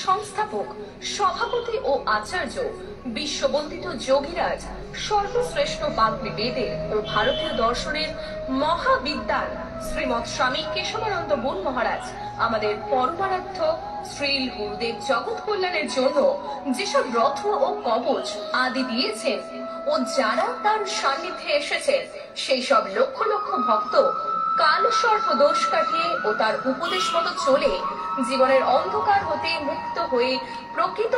সংস্থাপক, সভাপতি ও আচার্য, বিশ্ববন্দিত যোগীরাজ, সর্বশ্রেষ্ঠ বাগ্মী বেদের ও ভারতীয় দর্শনের মহাবিদ্যান শ্রীমৎ স্বামী কেশবানন্দ বোন মহারাজ আমাদের পরমারাধ্য শ্রীল গুরুদেব জগৎ কল্যাণের জন্য যেসব রত্ন ও কবচ আদি দিয়েছেন ও যারা তার সান্নিধ্যে এসেছেন সেই সব লক্ষ লক্ষ ভক্ত কাল সর্প দোষ কাটিয়ে ও তার উপদেশ মতো চলে জীবনের অন্ধকার হতে মুক্ত হয়ে প্রকৃত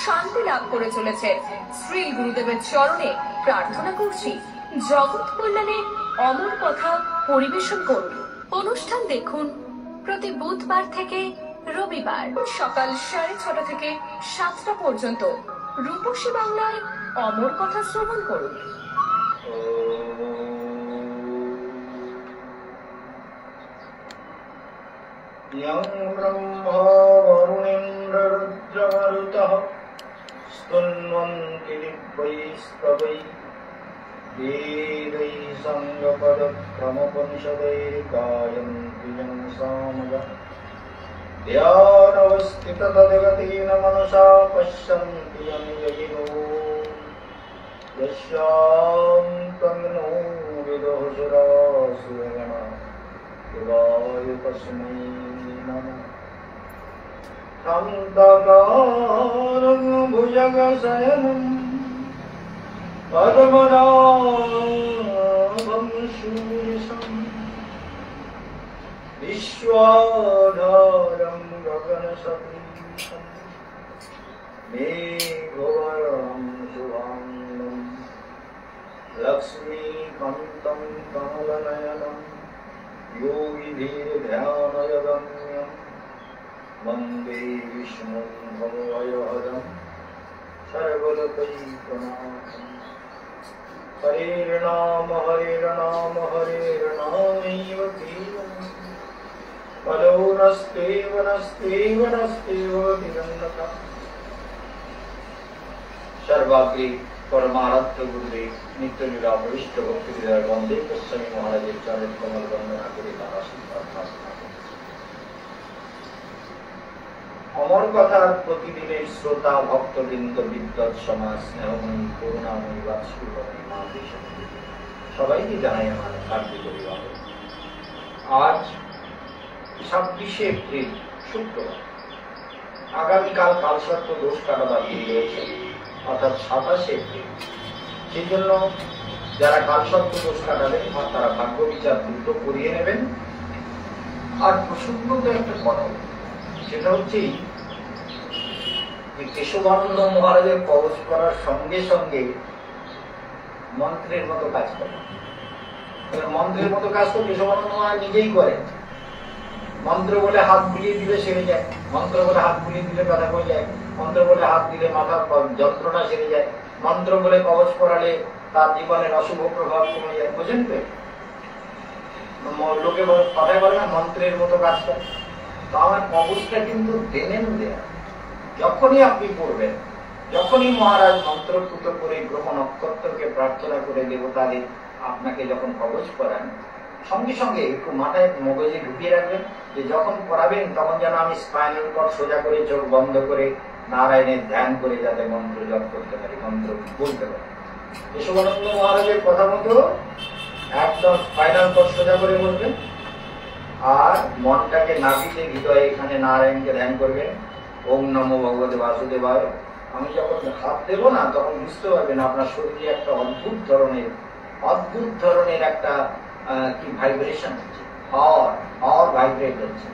শান্তি লাভ করে চলেছে। শ্রী গুরুদেবের চরণে প্রার্থনা করছি জগৎ কল্যাণে অমর কথা পরিবেশন করুন। অনুষ্ঠান দেখুন প্রতি বুধবার থেকে রবিবার সকাল 6:30 থেকে 7টা পর্যন্ত রূপসী বাংলায় অমর কথা শ্রবণ করুন। यं ब्रह्मा वरुणेन्द्ररुद्रमरुतः स्तुन्वन्ति दिव्यैस्तवैः वेदैः सङ्गपदक्रमोपनिषदैर्गायन्ति यं सामगाः ध्यानवस्थिततद्गतेन मनसा पश्यन्ति यं यजिनो यस्यान्तं नो विदुः सुरासुरगणाः शिवाय तस्मै नमः। शान्ताकारं भुजगशयनं पद्मनाभं सुरेशं विश्वाधारं गगनसदृशं मेघवर्णं शुभाङ्गं लक्ष्मीकान्तं कमलनयनं योगिभिर्ध्यानयगम्यं वन्दे विष्णुं भवभयहरं सर्वलोकैकनाथं। हरेर्नाम हरेर्नामैव केवलं फलो नस्तेव तिरन्नतः। सर्वाग्रे परमाराध्य गुरुदेव नित्य निरावरिष्ठ भक्ति हृदय वंदे गोस्वामी महाराजेर चरण कमल वंदना करे तार आशीर्बाद प्रार्थना कরি। অমর কথার প্রতিদিনের শ্রোতা ভক্তবৃন্দ, বিদ্বৎ সমাজ, স্নেহময়ী, করুণাময়ী, বাৎসল্যময়ী মা দেশে সবাইকে জানাই আমার হার্দিক অভিবাদন। আজ 26শে এপ্রিল শুক্রবার, আগামীকাল কালসর্প দোষ কাটাবার দিন রয়েছে, অর্থাৎ 27শে এপ্রিল। সেই জন্য যারা কালসর্প দোষ কাটাবেন তারা ভাগ্য বিচার দ্রুত করিয়ে নেবেন। আর প্রসঙ্গত একটা কথা, সেটা হচ্ছে কেশবানন্দ মহারাজের কবচ করার সঙ্গে সঙ্গে মন্ত্রের মতো কাজ করে। মন্ত্রের মতো কাজ তো কেশবানন্দ মহারাজ নিজেই করেন। মন্ত্র বলে হাত বুলিয়ে দিলে সেরে যায়, মন্ত্র বলে হাত বুলিয়ে দিলে ব্যথা হয়ে যায়, মন্ত্র বলে হাত দিলে মাথার যন্ত্রণা সেরে যায়, মন্ত্র বলে কবচ করালে তার জীবনের অশুভ প্রভাব কমে যায়। বুঝেন তো, লোকে কথায় বলে না মন্ত্রের মতো কাজ করে। তো আমার কবচটা কিন্তু দেনেন দেয়া, যখনই আপনি পড়বেন, যখনই মহারাজ মন্ত্রপুত করে গ্রহ নক্ষত্রকে প্রার্থনা করে দেবতাদের আপনাকে যখন কবচ করান, সঙ্গে সঙ্গে একটু মাথায় মগজে ঢুকিয়ে রাখবেন যে যখন পড়াবেন তখন যেন আমি স্পাইনাল কর্ড সোজা করে চোখ বন্ধ করে নারায়ণের ধ্যান করে যাতে মন্ত্র জপ করতে পারি, মন্ত্র বলতে পারি। কেশবানন্দ মহারাজের কথা মতো একদম স্পাইনাল কর্ড সোজা করে বলবেন, আর মনটাকে নাভিতে হৃদয়ে এখানে নারায়ণকে ধ্যান করবেন। ওম নমো ভগবতে বাসুদেবায়। আমি যখন হাত দেবো না তখন বুঝতে পারবেন আপনার শরীরে একটা অদ্ভুত ধরনের একটা কি ভাইব্রেশন হচ্ছে, পাওয়ার ভাইব্রেট হচ্ছে।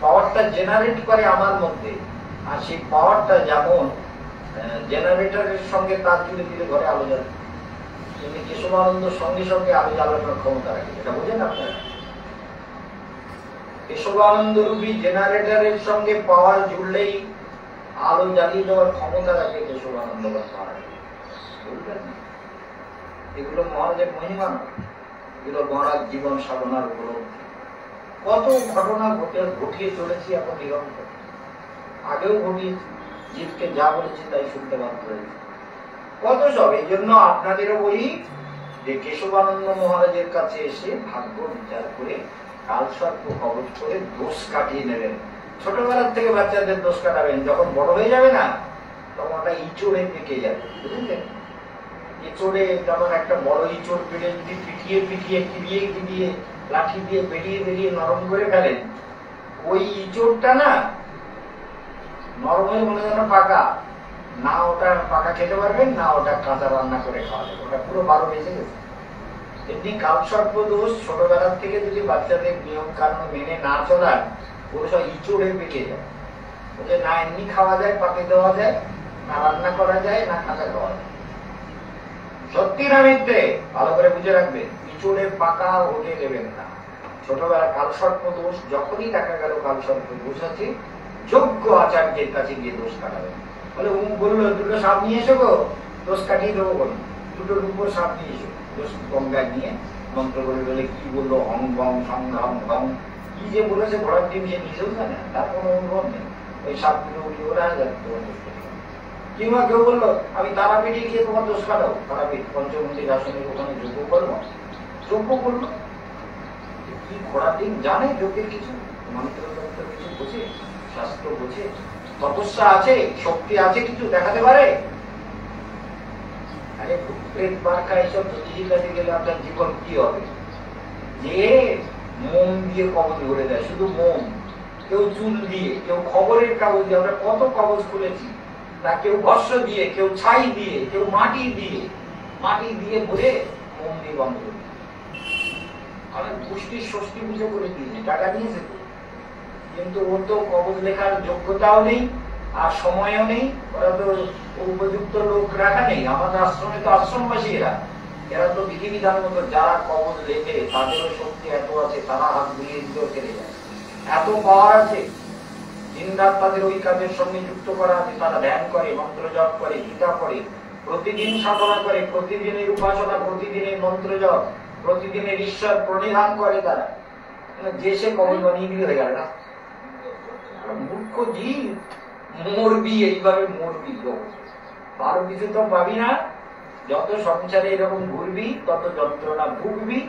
পাওয়ারটা জেনারেট করে আমার মধ্যে, আর সেই পাওয়ারটা যেমন জেনারেটরের সঙ্গে তার ধীরে ধীরে ঘরে আলো জ্বালে, কিন্তু কেশবানন্দ সঙ্গে সঙ্গে আলো জ্বালানোর ক্ষমতা রাখে। এটা বোঝেন আপনারা? কেশবানন্দ রূপী জেনারেটরের সঙ্গে পাওয়ার জুড়লেই আলো জ্বালিয়ে দেওয়ার ক্ষমতা রাখে কেশবানন্দ মহারাজ। বুঝলেন? এগুলো মহারাজের মহিমা না, এগুলো মহারাজ জীবন সাধনার উপলব্ধি। কত ঘটনা ঘটিয়ে চলেছি এখন নিরন্তর, আগেও ঘটিয়েছি, জীবকে যা বলেছি তাই শুনতে বাধ্য হয়েছি, কত সব। এই জন্য আপনাদেরও বলি যে কেশবানন্দ মহারাজের কাছে এসে ভাগ্য বিচার করে কালসর্প কবচ করে দোষ কাটিয়ে নেবেন। ছোটবেলার থেকে বাচ্চাদের দোষ কাটাবেন, যখন বড় হয়ে যাবে না তখন ওটা ইঁচড়ে পেকে যাবে, বুঝলেন? ইঁচড়ে যখন একটা বড় ইঁচড় পেড়ে যদি পিটিয়ে পিটিয়ে কিরিয়ে কিরিয়ে লাঠি দিয়ে বেরিয়ে বেরিয়ে নরম করে ফেলেন, ওই ইঁচড়টা না নরম হয়ে মনে যেন পাকা, না ওটা পাকা খেতে পারবেন না ওটা কাঁচা রান্না করে খাওয়া যাবে, ওটা পুরো 12 বেজে গেছে। এমনি কালসর্প দোষ ছোটবেলার থেকে যদি বাচ্চাদের নিয়ম কানুন মেনে না চলার, ওগুলো সব ইঁচড়ে পেকে যায়। ওকে না এমনি খাওয়া যায়, পাকে দেওয়া যায়, না রান্না করা যায়, না কাঁচা খাওয়া যায়। সত্যি না মিথ্যে ভালো করে বুঝে রাখবেন, ইঁচড়ে পাকা হতে দেবেন না। ছোটবেলা কালসর্প দোষ যখনই দেখা গেল কালসর্প দোষ আছে, যোগ্য আচার্যের কাছে গিয়ে দোষ কাটাবেন। বলে বললো দুটো সাপ নিয়ে এসো গো, দোষ কাটিয়ে দেবো, বলুন দুটোর উপর সাপ নিয়ে এসো, দোষ গঙ্গায় নিয়ে মন্ত্র করে বলে কি বললো হং বং সংঘম গং, কি যে বলেছে ঘোড়ার ডিম সে নিজেও জানে, তার কোনো অনুভব নেই। ওই সাপগুলো উঠিয়ে ওরা যাচ্ছে। কিংবা কেউ বললো আমি তারাপীঠে গিয়ে তোমার দোষ কাটাও, তারাপীঠ পঞ্চমন্দির আসনের ওখানে যোগ্য করবো, যোগ্য করলো। কি ঘোড়ার ডিম জানে যোগ্যের কিছু, মন্ত্র কিছু বোঝে, শাস্ত্র বোঝে, তপস্যা আছে, শক্তি আছে, কিছু দেখাতে পারে? আরে প্রেত বার্কা এইসব জ্যোতিষিকাতে গেলে আপনার জীবন কি হবে? যে মোম দিয়ে কবজ ভরে দেয়, শুধু মোম, কেউ চুল দিয়ে, কেউ খবরের কাগজ দিয়ে, আমরা কত কাগজ খুলেছি, তা কেউ ভস্য দিয়ে, কেউ ছাই দিয়ে, কেউ মাটি দিয়ে ভরে মোম দিয়ে বন্ধ করে দিই। আমি পুষ্টির ষষ্ঠী পুজো করে দিয়েছি, টাকা নিয়েছে তো, কিন্তু ওর তো কবজ লেখার যোগ্যতাও নেই আর সময়ও নেই, ওরা তো উপযুক্ত লোক রাখা নেই। আমাদের আশ্রমে তো আশ্রমবাসী এরা তো বিধিবিধান মতো যারা কবজ লেখে তাদেরও শক্তি এত আছে, তারা হাত বুলিয়ে দিতেও ছেড়ে যায়, এত পাওয়ার আছে। দিন রাত তাদের ওই কাজের সঙ্গে যুক্ত করা আছে, তারা ধ্যান করে, মন্ত্র জপ করে, গীতা পড়ে, প্রতিদিন সাধনা করে, প্রতিদিনের উপাসনা, প্রতিদিনের মন্ত্র জপ, প্রতিদিনের ঈশ্বর প্রণিধান করে। তারা যে সে কবজ বানিয়ে দিয়ে হয়ে গেল না, মূর্খ জীব, মরবি, এইভাবে মরবি। কারো কিছু তো পাবি না, যত সংসারে এরকম ঘুরবি তত যন্ত্রণা ভুগবি,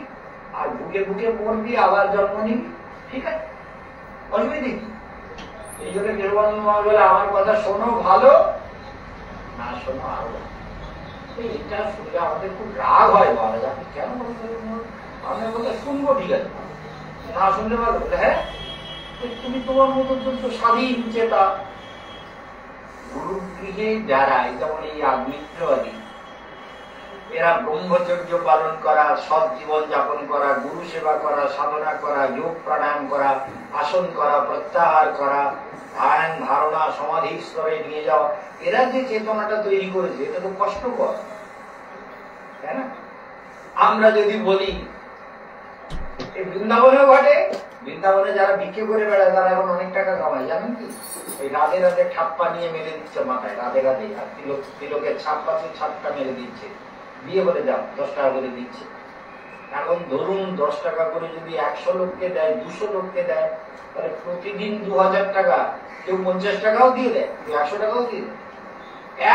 আর বুকে বুকে মরবি, আবার জন্ম নিবি। ঠিক আছে, অসুবিধা কি? এই জন্য নির্বাণন্দ মহারাজ আমার কথা শোনো ভালো, না শোনো আরো। এটা শুনলে আমাদের খুব রাগ হয়, মহারাজ আপনি কেন বলছেন? আপনার কথা শুনবো, ঠিক আছে, না শুনলে ভালো। হ্যাঁ, তুমি তোমার মতো স্বাধীন চেতা। গুরু গৃহে যারা, যেমন এই আগ্নেয়বাদী, এরা ব্রহ্মচর্য পালন করা, সৎ জীবন যাপন করা, গুরু সেবা করা, সাধনা করা, যোগ প্রাণায়াম করা, আসন করা, প্রত্যাহার করা, ধ্যান ধারণা সমাধি স্তরে নিয়ে যাওয়া, এরা যে চেতনাটা তৈরি করেছে এটা তো কষ্টকর, তাই না? আমরা যদি বলি বৃন্দাবনেও ঘটে, বৃন্দাবনে যারা বিক্রি করে বেড়ায় তারা এখন অনেক টাকা কামায়, জানেন কি? ওই রাধে রাধে ছাপ্পা নিয়ে মেরে দিচ্ছে মাথায়, রাধে রাধে, আর তিলকের ছাপটা মেরে দিচ্ছে, বিয়ে বলে যাও 10 টাকা করে দিচ্ছে। এখন ধরুন 10 টাকা করে যদি 100 লোককে দেয়, 200 লোককে দেয়, তাহলে প্রতিদিন 2000 টাকা, কেউ 50 টাকাও দিয়ে দেয়, কেউ 100 টাকাও দিয়ে দেয়,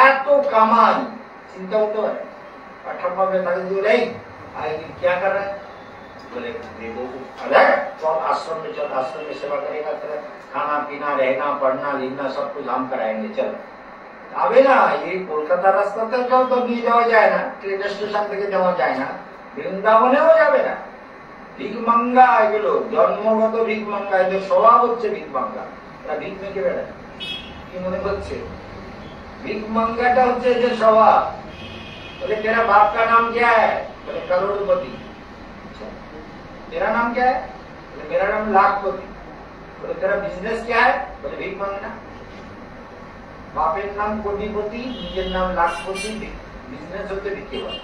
এত কামাই। চিন্তা করতে পারে। আর ঠাম্মা তাকে দিয়ে দেয়, क्या कर रहा है? बोले चल आश्रम में, चल आश्रम में सेवा करेगा, तेरा खाना पीना रहना पढ़ना लिखना सब कुछ हम कराएंगे, चल। আবে না, এই কলকাতা রাস্তাতে যাও তো নিয়ে যাওয়া যায় না, ট্রেন স্টেশন থেকে যাওয়া যায় না, বৃন্দাবনেও যাবে না। ভিকমাঙ্গা এগুলো জন্মগত ভিকমাঙ্গা, এদের স্বভাব হচ্ছে ভিকমাঙ্গা, এরা ভিক মেকে বেড়ায়। কি মনে করছে? ভিকমাঙ্গাটা হচ্ছে এদের স্বভাব। बोले तेरा बाप का नाम क्या है? बोले करोड़पति। तेरा नाम क्या है? बोले मेरा नाम लाखपति। बोले तेरा बिजनेस क्या है? बोले भीख मांगना। बापेर नाम कोटिपति, নিজের নাম লাখপতি, বিজনেস হচ্ছে ভিক্ষেবাদ।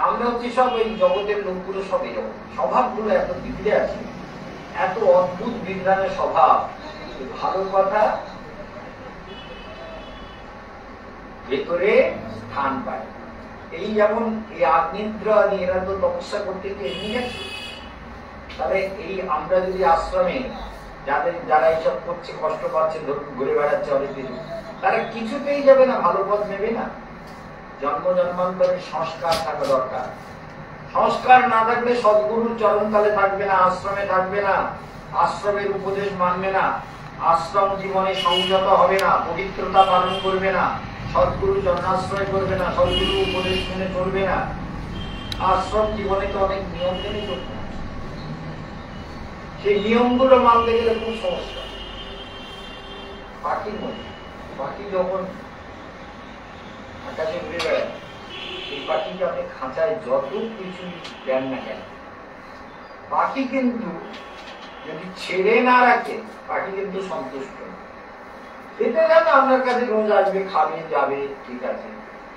আমরা হচ্ছে সব এই জগতের লোকগুলো সব এরকম স্বভাবগুলো এত বিগড়ে আছে, এত অদ্ভুত বিজ্ঞানের স্বভাব। ভালো কথা ভেতরে স্থান পায়। এই যেমন এই আগ্নেয়দ্র আদি এরা তো তপস্যা করতে এমনি গেছে, তাহলে এই আমরা যদি আশ্রমে যারা এইসব করছে, কষ্ট পাচ্ছে, ঘুরে বেড়াচ্ছে অনেক কিছু, তারা কিছুতেই যাবে না, ভালো পথ নেবে না। জন্ম জন্মান্তরের সংস্কার থাকা দরকার। সংস্কার না থাকলে সদ্গুরুর চরণতলে থাকবে না, আশ্রমে থাকবে না, আশ্রমের উপদেশ মানবে না, আশ্রম জীবনে সংযত হবে না, পবিত্রতা পালন করবে না, সদ্গুরু চরণাশ্রয় করবে না, সদ্গুরু উপদেশ মেনে চলবে না। আশ্রম জীবনে তো অনেক নিয়ম মেনে চলবে না, সেই নিয়মগুলো মানতে গেলে খুব সমস্যা। পাখির মধ্যে পাখি যখন আকাশে উড়ে বেড়ায়, এই পাখিকে আপনি খাঁচায় যত কিছু দেন না কেন, পাখি কিন্তু যদি ছেড়ে না রাখে, পাখি কিন্তু সন্তুষ্ট। খেতে যাবে আপনার কাছে, রোজ আসবে, খাবে, যাবে, ঠিক আছে,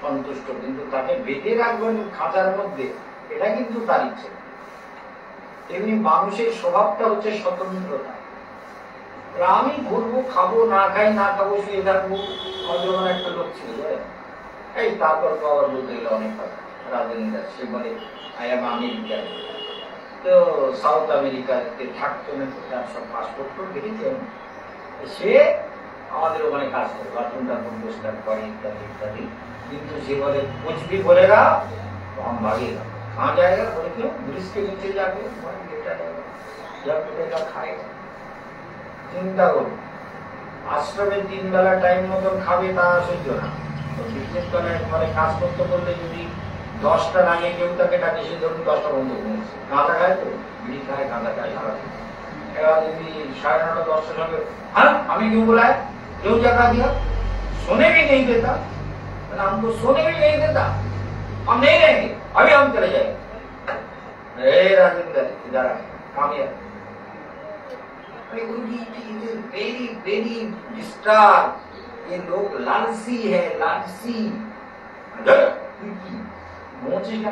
সন্তুষ্ট। কিন্তু তাকে বেঁধে রাখবেন খাঁচার মধ্যে, এটা কিন্তু তার ইচ্ছে। তেমনি মানুষের স্বভাবটা হচ্ছে স্বতন্ত্রতা। আমি ঘুরবো, খাবো, না খাই, না খাবো, শুয়ে থাকবো। যখন একটা লোক ছিল, এই তারপর তো আবার বলতে গেলে অনেক কথা, রাজনীতি, সে বলে আই এম আমেরিকান, তো সাউথ আমেরিকাতে থাকতো না, তার সব পাসপোর্ট দেখেছেন, সে আমাদের ওখানে কাজ করে, বাথরুম টাথরুম পরিষ্কার করে, ইত্যাদি ইত্যাদি। কিন্তু সে বলে कुछ भी बोलेगा तो हम भागेगा। कहाँ जाएगा? बोले क्यों? ब्रिज के नीचे जाके लेटा जाएगा, जब मिलेगा खाएगा। চিন্তা করুন, আশ্রমে 3 বেলা টাইম মতন খাবে, তা সহ্য না। তো বিজনেস করে কাজ করতে করলে যদি 10টা না নিয়ে কেউ তাকে ডাকে, সে ধরুন 10টা বন্ধু ঘুমছে, গাঁদা খায়, তো বিড়ি খায়, গাঁদা খায় সারাদিন। এবার যদি 9:30 10টার সঙ্গে, হ্যাঁ আমি क्यों बुलाया, क्यों जगा दिया, सोने भी नहीं देता, हमको सोने भी नहीं देता, हम नहीं रहेंगे, अभी हम चले जाएंगे। राजेंद्र इधर आए, कामयाब। वेरी वेरी डिस्टर्ब, ये लोग लालसी है, लालसी। मोची का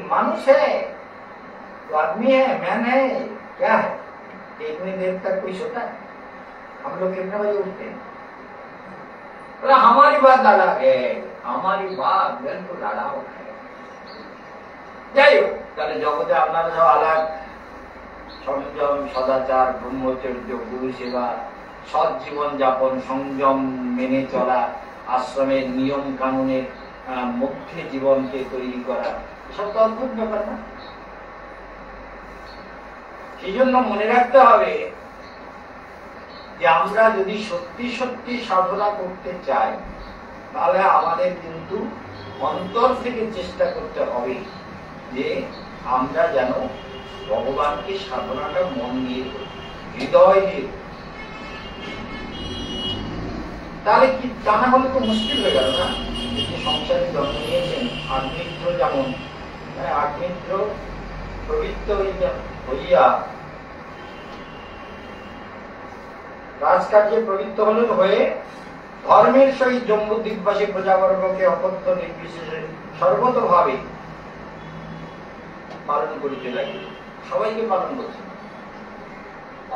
मानुष है, तो आदमी है, मैन है, क्या है? इतनी देर तक कोई सोता है? हम लोग कितने बजे उठते हैं? बोला हमारी बात अलग है, हमारी बात बिल्कुल अलग है। যাই হোক, তাহলে জগতে আপনারা সব আলাগ, সংযম, সদাচার, ব্রহ্মচর্য, গুরু সেবা, সৎ জীবন যাপন, সংযম মেনে চলা, আশ্রমের নিয়ম কানুনের মধ্যে জীবনকে তৈরি করা, এসব তো অদ্ভুত ব্যাপার না। সেই জন্য মনে রাখতে হবে যে আমরা যদি সত্যি সত্যি সাধনা করতে চাই, তাহলে আমাদের কিন্তু অন্তর থেকে চেষ্টা করতে হবে যে আমরা যেন ভগবানকে সাধনাটা মন দিয়ে করি, হৃদয় দিয়ে। তাহলে কি, তা না হলে তো মুশকিল হয়ে গেল না। যে সংসারে জন্ম নিয়েছেন, আগ্নিদ্র যেমন, আগ্নিদ্র প্রবৃত্ত হইয়া রাজকার্যে প্রবৃত্ত হলেন, হয়ে ধর্মের সহিত জম্বু দ্বীপবাসী প্রজাবর্গকে অপত্য নির্বিশেষে সর্বতভাবে পালন করিতে লাগিল। সবাইকে পালন করছে,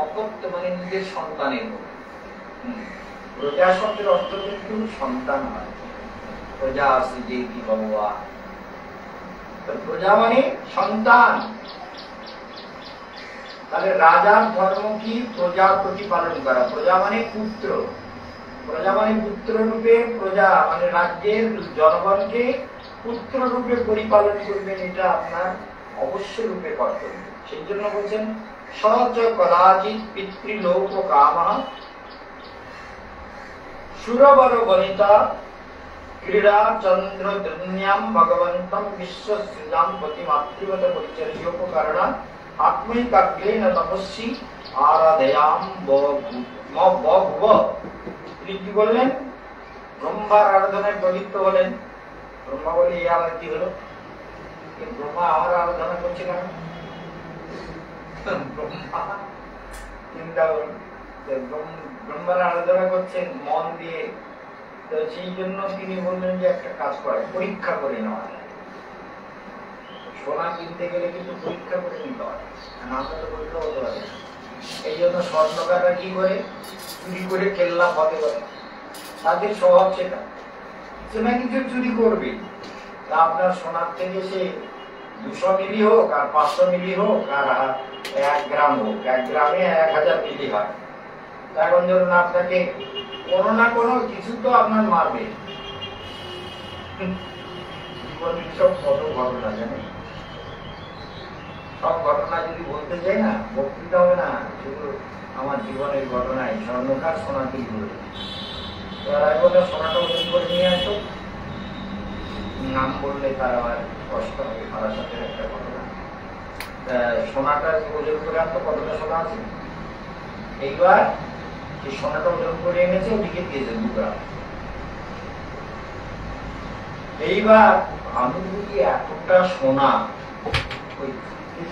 অপত্য মানে নিজের সন্তানের মতো। প্রজা শব্দের অর্থ কিন্তু সন্তান হয়, প্রজা আছে যে কি ভগবান, প্রজা মানে সন্তান। তাহলে রাজার ধর্ম কি? প্রজার প্রতিপালন করা। প্রজা মানে পুত্র, প্রজা মানে পুত্র রূপে, প্রজা মানে রাজ্যের জনগণকে পুত্র রূপে পরিপালন করবেন, এটা আপনার অবশ্য রূপে কর্তব্য। সেই জন্য বলছেন সচ কদাচিৎ পিতৃলোক কামা সুরবর গণিতা ক্রীড়া চন্দ্র দ্রন্যাম ভগবন্তম বিশ্ব সৃজাম পতি মাতৃবত পরিচর্যোপকারণা আত্মৈকাগ্রেণ তপস্বী আরাধয়াম বভুব। তিনি কি বললেন? ব্রহ্মার আরাধনায় প্রবৃত্ত হলেন। ব্রহ্মা বলে এই আবার কি হলো? ব্রহ্মা আমার আরাধনা করছে কেন? চিন্তা করুন, ব্রহ্মার আরাধনা করছেন মন দিয়ে, তো সেই জন্য তিনি বললেন যে একটা কাজ করে, পরীক্ষা করে নেওয়া যায়। সোনা কিনতে গেলে কিন্তু পরীক্ষা করে নিতে হয়, আমরা তো পরীক্ষা হতে পারি না। এই জন্য স্বর্ণকাররা কি করে? চুরি করে কেল্লা ফতে করে, তাদের স্বভাব সেটা, কিছু না কিছু চুরি করবে। তা আপনার সোনার থেকে সে 200 মিলি হোক আর 500 মিলি হোক আর 1 গ্রাম হোক, 1 গ্রামে 1000 মিলি হয়। এখন ধরুন আপনাকে কোনো না কোনো কিছু তো আপনার মারবে। জীবনের সব কত ঘটনা জানেন, সব ঘটনা যদি বলতে যাই না, বক্তৃতা হবে না, শুধু আমার জীবনের ঘটনায় স্বর্ণকার সোনা তুলি বলে। তারাই বলে সোনাটা ওজন করে নিয়ে আসো, নাম বললে তার আবার কষ্ট হবে। ফারাসাতের একটা ঘটনা, সোনাটা ওজন করে আনতো, কতটা সোনা আছে। এইবার এই সোনাটা ওজন করে এনেছে, ওদিকে দিয়েছে 2 গ্রাম। এইবার আমি যদি এতটা সোনা, ওই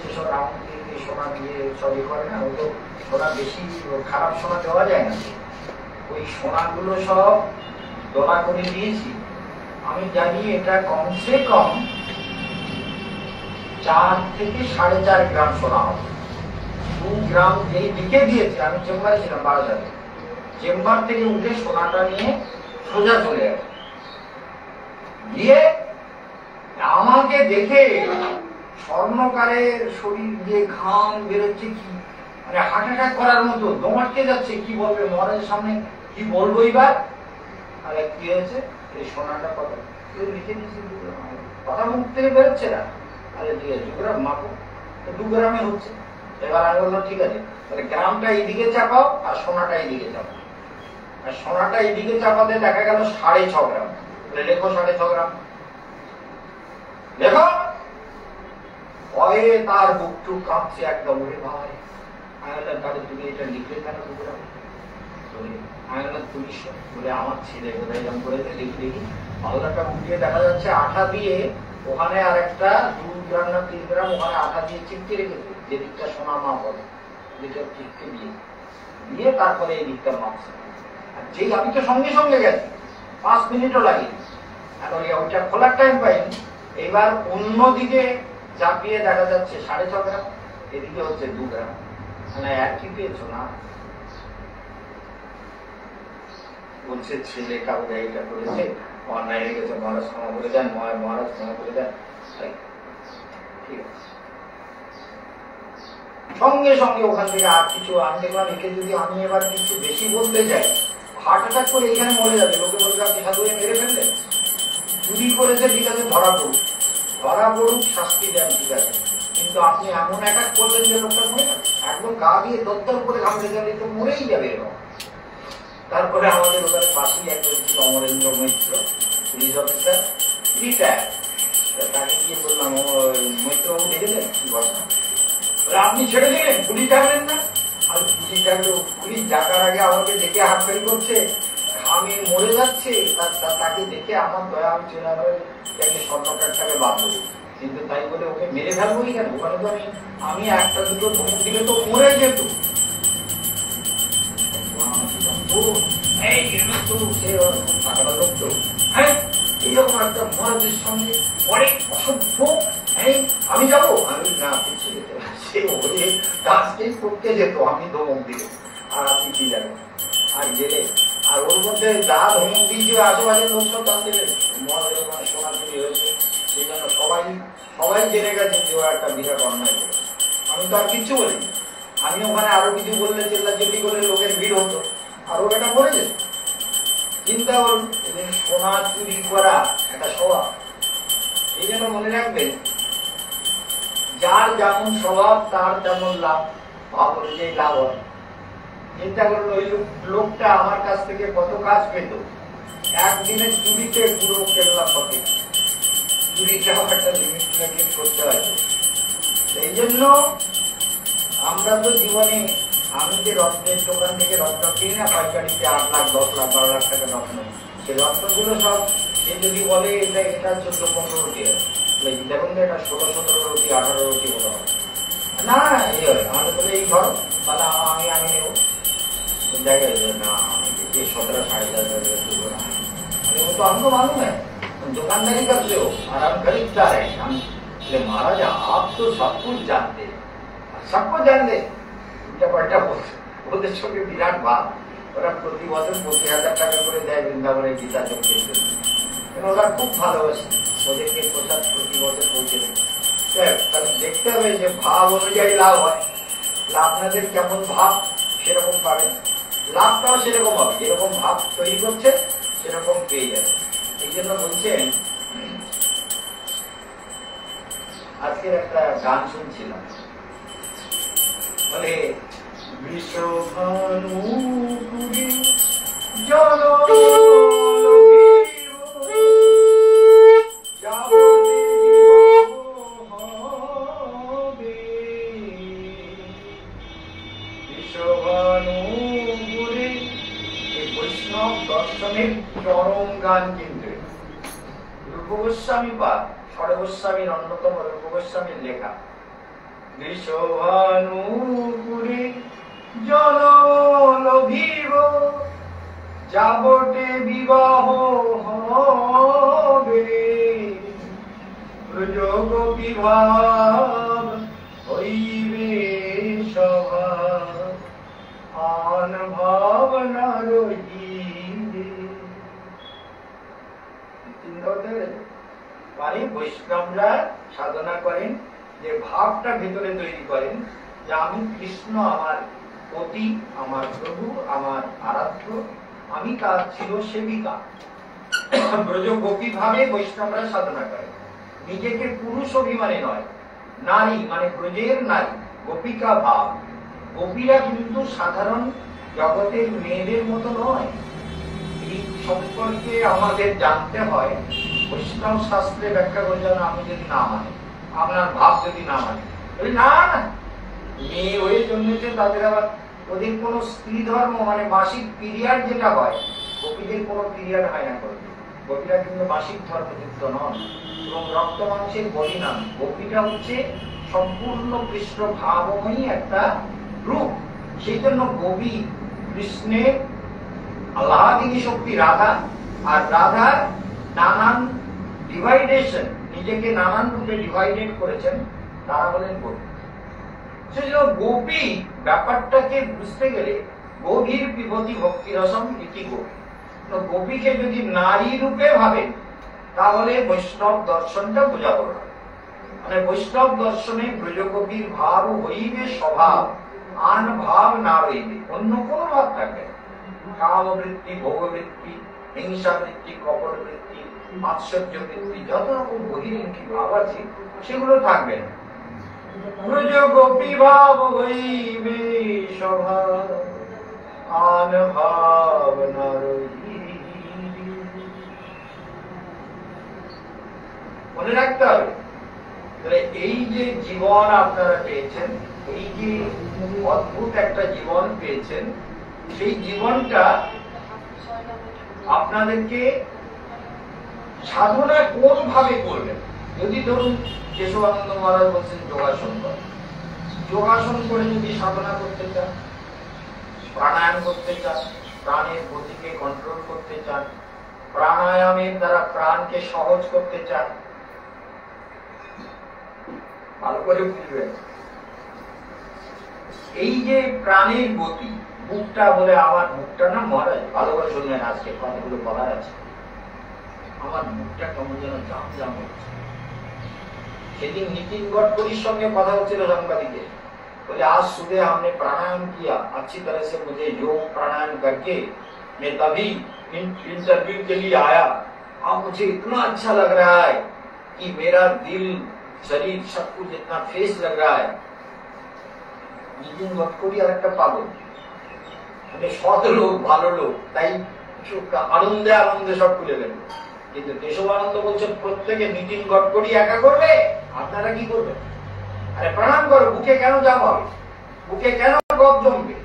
সেসব রাউন্ড দিয়ে সোনা দিয়ে সবই করে না, ও তো সোনা বেশি খারাপ সোনা দেওয়া যায় না। ওই সোনাগুলো সব দোলা করে দিয়েছি। আমি জানি এটা কমসে কম 4 থেকে 4.5 গ্রাম সোনা হবে। 2 গ্রাম যেই লিখে দিয়েছে, আমি চেম্বারে ছিলাম 12 সালে, চেম্বার থেকে উঠে সোনাটা নিয়ে সোজা চলে গেছে। গিয়ে আমাকে দেখে স্বর্ণকারের শরীর দিয়ে ঘাম বেরোচ্ছে, কি মানে হার্ট অ্যাটাক করার মতো দমাটকে যাচ্ছে। কি বলবে মহারাজের সামনে, কি বলবো এবার। আরে কি হয়েছে, এই সোনাটা কত কেউ লিখে দিয়েছে, 2 গ্রাম। কথা মুখ থেকে বেরোচ্ছে না। আরে ঠিক আছে 2 গ্রাম মাপো, 2 গ্রামে হচ্ছে। এবার আমি বললাম ঠিক আছে, তাহলে গ্রামটা এইদিকে চাপাও আর সোনাটা এইদিকে চাপাও। আর সোনাটা এইদিকে চাপাতে দেখা গেল 6.5 গ্রাম। লেখো 6.5 গ্রাম, লেখো। ভয়ে তার বুকটুক কাঁপছে একদম। ওরে ভাই, আমি বললাম তাহলে তুমি এটা লিখলে কেন 2 গ্রাম? আমি বললাম পুলিশ বলে আমার ছেলে কোথায় এরকম করেছে, লিখে দেখি। পাল্লাটা উঠিয়ে দেখা যাচ্ছে আঠা দিয়ে ওখানে আর একটা 2 গ্রাম না 3 গ্রাম ওখানে আঠা দিয়ে চিপকে রেখেছে, যে দিকটা সোনা মাপ হবে, যেটা চিপকে দিয়ে তারপরে এই দিকটা মাপছে। আর যেই আমি তো সঙ্গে সঙ্গে গেছি, 5 মিনিটও লাগে, আর ওইটা খোলার টাইম পাইনি। এবার অন্যদিকে চাপিয়ে দেখা যাচ্ছে 6.5 গ্রাম, এদিকে হচ্ছে 2 গ্রাম। মানে একই পেয়েছো না? বলছে ছেলে কাউকে এটা করেছে, অন্যায় হয়ে গেছে, মহারাজ ক্ষমা করে দেন, মহারাজ ক্ষমা করে দেন। ঠিক আছে, সঙ্গে সঙ্গে ওখান থেকে আর কিছু আমি দেখলাম, একে যদি আমি এবার কিছু বেশি বলতে যাই, হার্ট অ্যাটাক করে এখানে মরে যাবে। লোকে বলবে আপনি সাধুয়ে মেরে ফেললেন। চুরি করেছে ঠিক আছে, ধরা পড়ুক, শাস্তি দেন ঠিক আছে, কিন্তু আপনি এমন অ্যাটাক করলেন যে লোকটা মরে যাবে, একদম গা দিয়ে দরদর করে ঘামলে গেলে তো মরেই যাবে এরকম। তারপরে আমাদের ওখানে পাশেই একজন ছিল Amarendra Maitra, police officer, retire. তাকে গিয়ে বললাম, মৈত্রবাবু দেখেছেন কি ঘটনা? আপনি ছেড়ে দিলেন, পুলিশ ডাকলেন না? আর পুলিশ ডাকলো, পুলিশ ডাকার আগে আমাকে দেখে হাততালি করছে, আমি মরে যাচ্ছে, তাকে দেখে আমার দয়া, আমি চেনা ধরে স্বর্ণকারটাকে বাদ দেবো, কিন্তু তাই বলে ওকে মেরে ফেলবোই কেন? ওখানে তো আমি একটা দুটো ধমক দিলে তো মরে যেত। টাকাটা লোক তো, হ্যাঁ এইরকম একটা মহারাজের সঙ্গে অনেক অসভ্য, আমি যাবো, আমি না কিছু যেতে সে ওরে গাছকে করতে যেত, আমি ধমক দিলে। আর আপনি কি জানেন, আর গেলে আর ওর মধ্যে যা ধমক দিয়েছে আশেপাশের লোক সব জানতে পেরে মহারাজের ওখানে সোনা চুরি হয়েছে, সেই জন্য সবাই জেনে গেছে যে ও একটা বিরাট অন্যায় করে। আমি তো আর কিচ্ছু বলিনি। আমি ওখানে আরো কিছু বললে চেল্লাচিল্লি করলে লোকের ভিড় হতো, আর ও এটা করে যেত। চিন্তা করুন, সোনা চুরি করা একটা স্বভাব। এই জন্য মনে রাখবেন, যার যেমন স্বভাব তার তেমন লাভ। ভাব অনুযায়ী লাভ হয়। চিন্তা করুন, ওই লোকটা আমার কাছ থেকে কত কাজ পেত, একদিনের চুরিতে পুরো কেল্লা পথে। চুরিটা একটা লিমিট মেনটেন করতে হয়। এই জন্য আমরা তো জীবনে, আমি যে রত্নের দোকান থেকে রত্ন কিনি না পাইকারিতে 8 লাখ 10 লাখ 12 লাখ টাকা রত্ন, সেই রত্নগুলো সব সে যদি বলে এটা 14-15 রুটি আছে, দেখুন এটা 16-17 রুটি 18 রুটি হলো না, এই হয় আমাদের তো এই ধরো তাহলে আমি নেব, দেখা যায় না 17-17.5 अरे वो तो हमको मालूम है, दुकानदारी करते हो और हम खरीददार है। हम महाराज आप तो सब कुछ जानते हैं, सबको जानते, उल्टा पल्टा ওদের সঙ্গে বিরাট ভাব। ওরা প্রতি বছর 25,000 টাকা করে দেয় বৃন্দাবনের গীতা চোখের জন্য। ওরা খুব ভালোবাসে, ওদেরকে প্রসাদ প্রতি বছর পৌঁছে দেয়। তাহলে দেখতে হবে যে ভাব অনুযায়ী লাভ হয়। আপনাদের কেমন ভাব সেরকম পাবেন, লাভটাও সেরকম হবে। যেরকম ভাব তৈরি করছে সেরকম পেয়ে যাবে। এই জন্য বলছেন, আজকের একটা গান শুনছিলাম, বলে বিষভানুপুরে জল বৈষ্ণব দর্শনের চরম গান কিন্তু রূপ গোস্বামী বা ষড় গোস্বামীর অন্যতম রূপ গোস্বামীর লেখা। বিষভানুপুরে জল লভিব যাবটে বিবাহ হবে প্রযোগ বিভাব হইবে সভা আন ভাবনা রহিবে। মানে বৈষ্ণবরা সাধনা করেন যে ভাবটা ভেতরে তৈরি করেন যে আমি কৃষ্ণ আমার পতি, আমার প্রভু, আমার আরাধ্য, আমি তার ছিল সেবিকা। ব্রজ গোপী ভাবে বৈষ্ণবরা সাধনা করে, নিজেকে পুরুষ অভিমানে নয়, নারী মানে ব্রজের নারী, গোপিকা ভাব। গোপীরা কিন্তু সাধারণ জগতের মেয়েদের মতো নয়। এই সম্পর্কে আমাদের জানতে হয়। বৈষ্ণব শাস্ত্রে ব্যাখ্যা করে যেন আমি যদি না মানি, আপনার ভাব যদি না মানে, না না মেয়ে হয়ে জন্মেছে তাদের আবার ওদের কোনো স্ত্রী ধর্ম মানে মাসিক পিরিয়ড যেটা হয়, গোপীদের কোনো পিরিয়ড হয় না। করে গোপীরা কিন্তু মাসিক ধর্মযুক্ত নন এবং রক্ত মাংসের বলি না। গোপীটা হচ্ছে সম্পূর্ণ কৃষ্ণ ভাবময়ী একটা রূপ। সেই জন্য গোপী কৃষ্ণের আল্লাহাদিনী শক্তি রাধা, আর রাধার নানান ডিভাইডেশন, নিজেকে নানান রূপে ডিভাইডেড করেছেন, তারা বলেন গোপী। সেজন্য গোপী ব্যাপারটাকে বুঝতে গেলে গভীর বিভূতি ভক্তি রসম ইতি গোপী। গোপীকে যদি নারী রূপে ভাবেন তাহলে বৈষ্ণব দর্শনটা বোঝা বড়। মানে বৈষ্ণব দর্শনে ব্রজগোপীর ভাব হইবে স্বভাব, আন ভাব না রইবে, অন্য কোন ভাব থাকবে না। কামবৃত্তি, ভোগবৃত্তি, হিংসা বৃত্তি, কপট বৃত্তি, মাৎসর্য বৃত্তি, যত রকম বহির্মুখী ভাব আছে সেগুলো থাকবে না। ব্রজগোপী ভাব হইবে স্বভাব, আন ভাব না রইবে। মনে রাখতে হবে এই যে জীবন আপনারা পেয়েছেন, এই যে অদ্ভুত একটা জীবন পেয়েছেন, সেই জীবনটা আপনাদেরকে সাধনা কোন ভাবে করবেন। যদি ধরুন কেশবানন্দ মহারাজ বলছেন যোগাসন কর, যোগাসন করে যদি সাধনা করতে চান, প্রাণায়াম করতে চান, প্রাণের গতিকে কন্ট্রোল করতে চান, প্রাণায়ামের দ্বারা প্রাণকে সহজ করতে চান, ভালো করে বুঝবেন এই যে প্রাণের গতি, মুখটা বলে আমার মুখটা না মহারাজ, ভালো করে শুনবেন, আজকে কথাগুলো বলার আছে। আমার মুখটা কেমন যেন জাম জাম হচ্ছে। সেদিন নীতিন গডকরির সঙ্গে কথা হচ্ছিল সাংবাদিকের, बोले आज सुबह हमने प्राणायाम किया अच्छी तरह से, मुझे योग प्राणायाम करके मैं तभी इंटरव्यू के लिए आया। अब मुझे इतना अच्छा लग रहा है कि मेरा दिल शरीर सब कुछ इतना फ्रेश लग रहा है। নীতিন গডকরি আর একটা পাগল, মানে সৎ লোক, ভালো লোক, তাই আনন্দে আনন্দে সব খুলে গেল। কিন্তু কেশবানন্দ বলছেন প্রত্যেকে নীতিন গডকরি একা করবে, আপনারা কি করবেন? আরে প্রণাম করো, বুকে কেন জাম হবে, বুকে কেন গপ জমবে?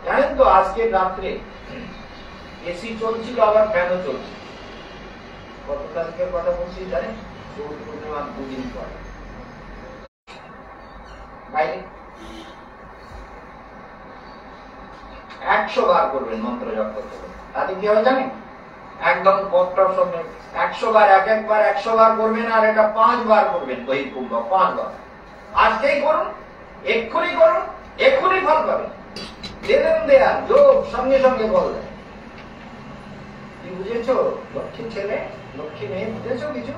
জানেন তো আজকে রাত্রে এসি চলছিল, আবার ফ্যানও চলছিল। কত তারিখের কথা বলছি জানেন? চৌদ্দ পূর্ণিমা 2 দিন পরে বাইরে 100 বার করবেন মন্ত্র জপ করতে হবে। তাতে কি হবে জানেন? একদম পথটার সঙ্গে 100 বার, এক একবার 100 বার করবেন, আর এটা 5 বার করবেন। বহির্পুণ্য 5 বার। আজকেই করুন, এক্ষুনি করুন, এক্ষুনি ফল পাবেন। দেবেন দেয়া যোগ সঙ্গে সঙ্গে ফল দেয়। কি বুঝেছো? লক্ষ্মী ছেলে, লক্ষ্মী মেয়ে, বুঝেছো কিছু?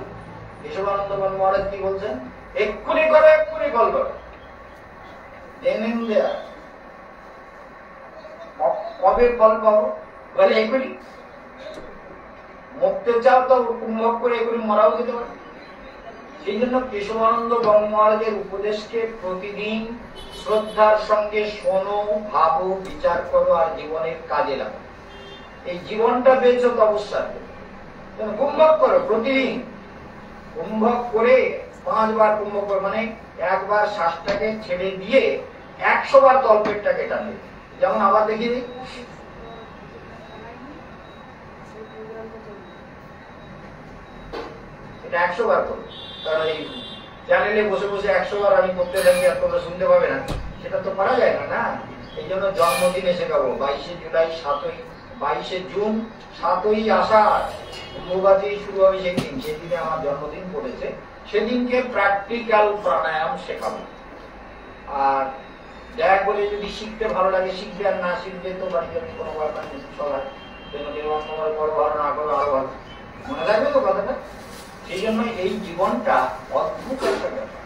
কেশবানন্দ মহারাজ কি বলছেন? এক্ষুনি করো, এক্ষুনি ফল করো। দেবেন দেয়া কবে ফল পাবো? বলে এগুলি মরতে চাও তো কুম্ভক করে এগুলি মরাও যেতে পারে। সেই জন্য কেশবানন্দ ব্রহ্ম মহারাজের উপদেশকে প্রতিদিন শ্রদ্ধার সঙ্গে শোনো, ভাবো, বিচার করো আর জীবনের কাজে লাগো। এই জীবনটা পেয়েছো তপস্যার, কুম্ভক করো প্রতিদিন। কুম্ভক করে 5 বার কুম্ভক করো, মানে একবার শ্বাসটাকে ছেড়ে দিয়ে 100 বার তলপেটটাকে টানবে। যেমন আবার দেখি এটা 100 বার করো। কারণ এই চ্যানেলে বসে বসে 100 বার আমি করতে থাকি আর তোমরা শুনতে পাবে না, সেটা তো করা যায় না। না, এই জন্য জন্মদিনে শেখাবো। 22শে জুলাই, 22শে জুন, 7ই আষাঢ় কুম্ভবাতি শুরু হবে সেই দিন। সেদিনে আমার জন্মদিন পড়েছে, সেদিনকে প্র্যাকটিক্যাল প্রাণায়াম শেখাবো। আর দেখ বলে যদি শিখতে ভালো লাগে শিখবে, আর না শিখবে তো বাড়িতে কোনো ব্যাপার নেই। সবাই বড় ভালো না করো আরো ভালো, মনে রাখবে তো কথাটা। সেই জন্য এই জীবনটা অদ্ভুত একটা ব্যাপার।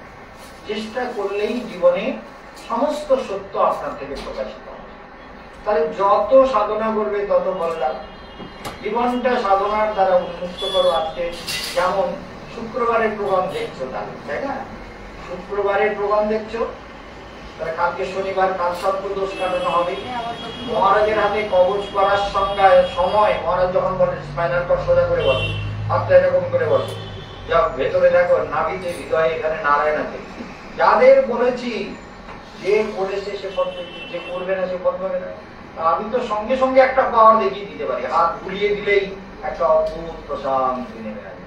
চেষ্টা করলেই জীবনে সমস্ত সত্য আপনার থেকে প্রকাশিত হবে। তাহলে যত সাধনা করবে তত বললাম জীবনটা সাধনার দ্বারা উন্মুক্ত করো। আজকে যেমন শুক্রবারের প্রোগ্রাম দেখছো, তাই না? শুক্রবারের প্রোগ্রাম দেখছো, তাহলে কালকে শনিবার, কাল সর্পদোষ কাটানো হবে। মহারাজের হাতে কবচ করার সময় মহারাজ যখন বলেন স্পাইনাল কর্ড সোজা করে বসো, হাতটা এরকম করে বসো, যা ভেতরে দেখো নাভিতে, হৃদয়ে, এখানে নারায়ণ আছে। যাদের বলেছি যে করেছে সে পথ, যে করবে না সে পথ পাবে না। আমি তো সঙ্গে সঙ্গে একটা পাওয়ার দেখিয়ে দিতে পারি। হাত বুলিয়ে দিলেই একটা অদ্ভুত প্রশান্তি নেমে আসবে।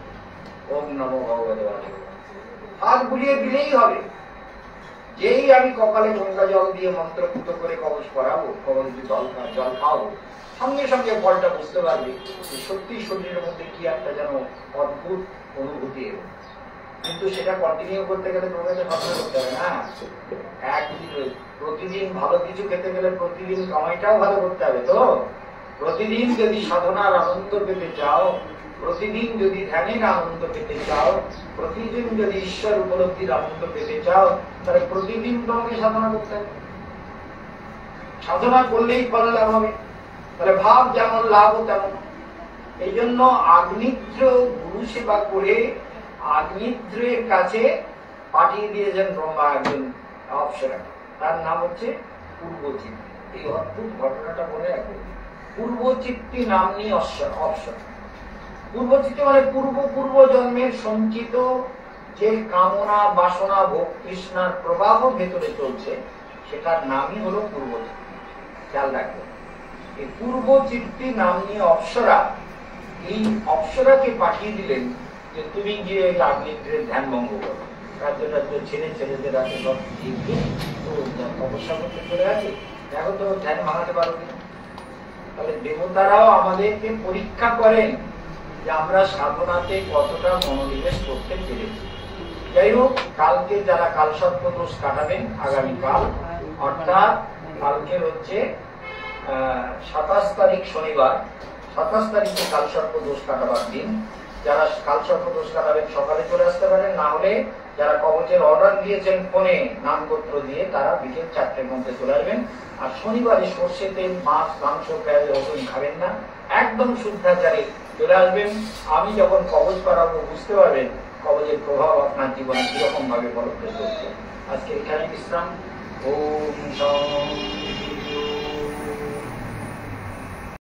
ওম নমো ভগবতে বাসুদেবায়। হাত বুলিয়ে দিলেই হবে। যেই আমি কপালে গঙ্গা জল দিয়ে মন্ত্রপুত করে কবচ করাবো, কবচ জল খাওয়াবো, সঙ্গে সঙ্গে ফলটা বুঝতে পারবে সত্যি শরীরের মধ্যে কি একটা যেন অদ্ভুত অনুভূতি এলো। কিন্তু সেটা কন্টিনিউ করতে গেলে তোমাকে সাধনা করতে হবে না। প্রতিদিন ভালো কিছু খেতে গেলে প্রতিদিন কামাইটাও ভালো করতে হবে। তো প্রতিদিন যদি সাধনার আনন্দ পেতে চাও, প্রতিদিন যদি ধ্যানের আনন্দ পেতে চাও, প্রতিদিন যদি ঈশ্বর উপলব্ধির আনন্দ পেতে চাও, তাহলে প্রতিদিন তোমাকে সাধনা করতে হবে। সাধনা করলেই ফল লাভ হবে। তাহলে ভাব যেমন লাভ তেমন। এই জন্য আগ্নিদ্র গুরু সেবা করে আগ্নিদ্রের কাছে পাঠিয়ে দিয়েছেন ব্রহ্মা একজন অপ্সরা, তার নাম হচ্ছে পূর্বচিত্তি। এই অদ্ভুত ঘটনাটা বলে রাখবে। পূর্বচিত্তি নাম নিয়ে অপ্সরা। পূর্বচিত্তি মানে পূর্ব জন্মের সঞ্চিত যে কামনা, বাসনা, ভোগ তৃষ্ণার প্রবাহ ভেতরে চলছে, সেটার নামই হলো পূর্বচিত্তি। খেয়াল রাখবেন, এই পূর্বচিত্তি নাম নিয়ে অপ্সরা, এই অপ্সরাকে পাঠিয়ে দিলেন যে তুমি গিয়ে আগ্নিদ্রের ধ্যান ভঙ্গ করো। রাজ্য ছেলেদের আছে সব তপস্যা করতে চলে আছে, দেখো তো ধ্যান ভাঙাতে পারো কিনা। তাহলে দেবতারাও আমাদেরকে পরীক্ষা করেন যে আমরা সাধনাতে কতটা মনোনিবেশ করতে পেরেছি। যাই হোক, কালকে যারা কালসর্প দোষ কাটাবেন, আগামীকাল অর্থাৎ কালকে হচ্ছে 27 তারিখ শনিবার, 27 তারিখে কালসর্প দোষ কাটাবার দিন। যারা কালসর্প দোষ কাটাবেন সকালে চলে আসতে পারেন, না হলে যারা কবচের অর্ডার দিয়েছেন ফোনে নামপত্র দিয়ে, তারা বিকেল 4টের মধ্যে চলে আসবেন। আর শনিবারে সর্ষে তেল, মাছ, মাংস, পেঁয়াজ, রসুন খাবেন না, একদম শুদ্ধাচারে চলে আসবেন। আমি যখন কবচ করাবো বুঝতে পারবেন কবচের প্রভাব আপনার জীবনে কিরকম ভাবে ফলপ্রদ হচ্ছে। আজকে এখানে বিশ্রাম। ওম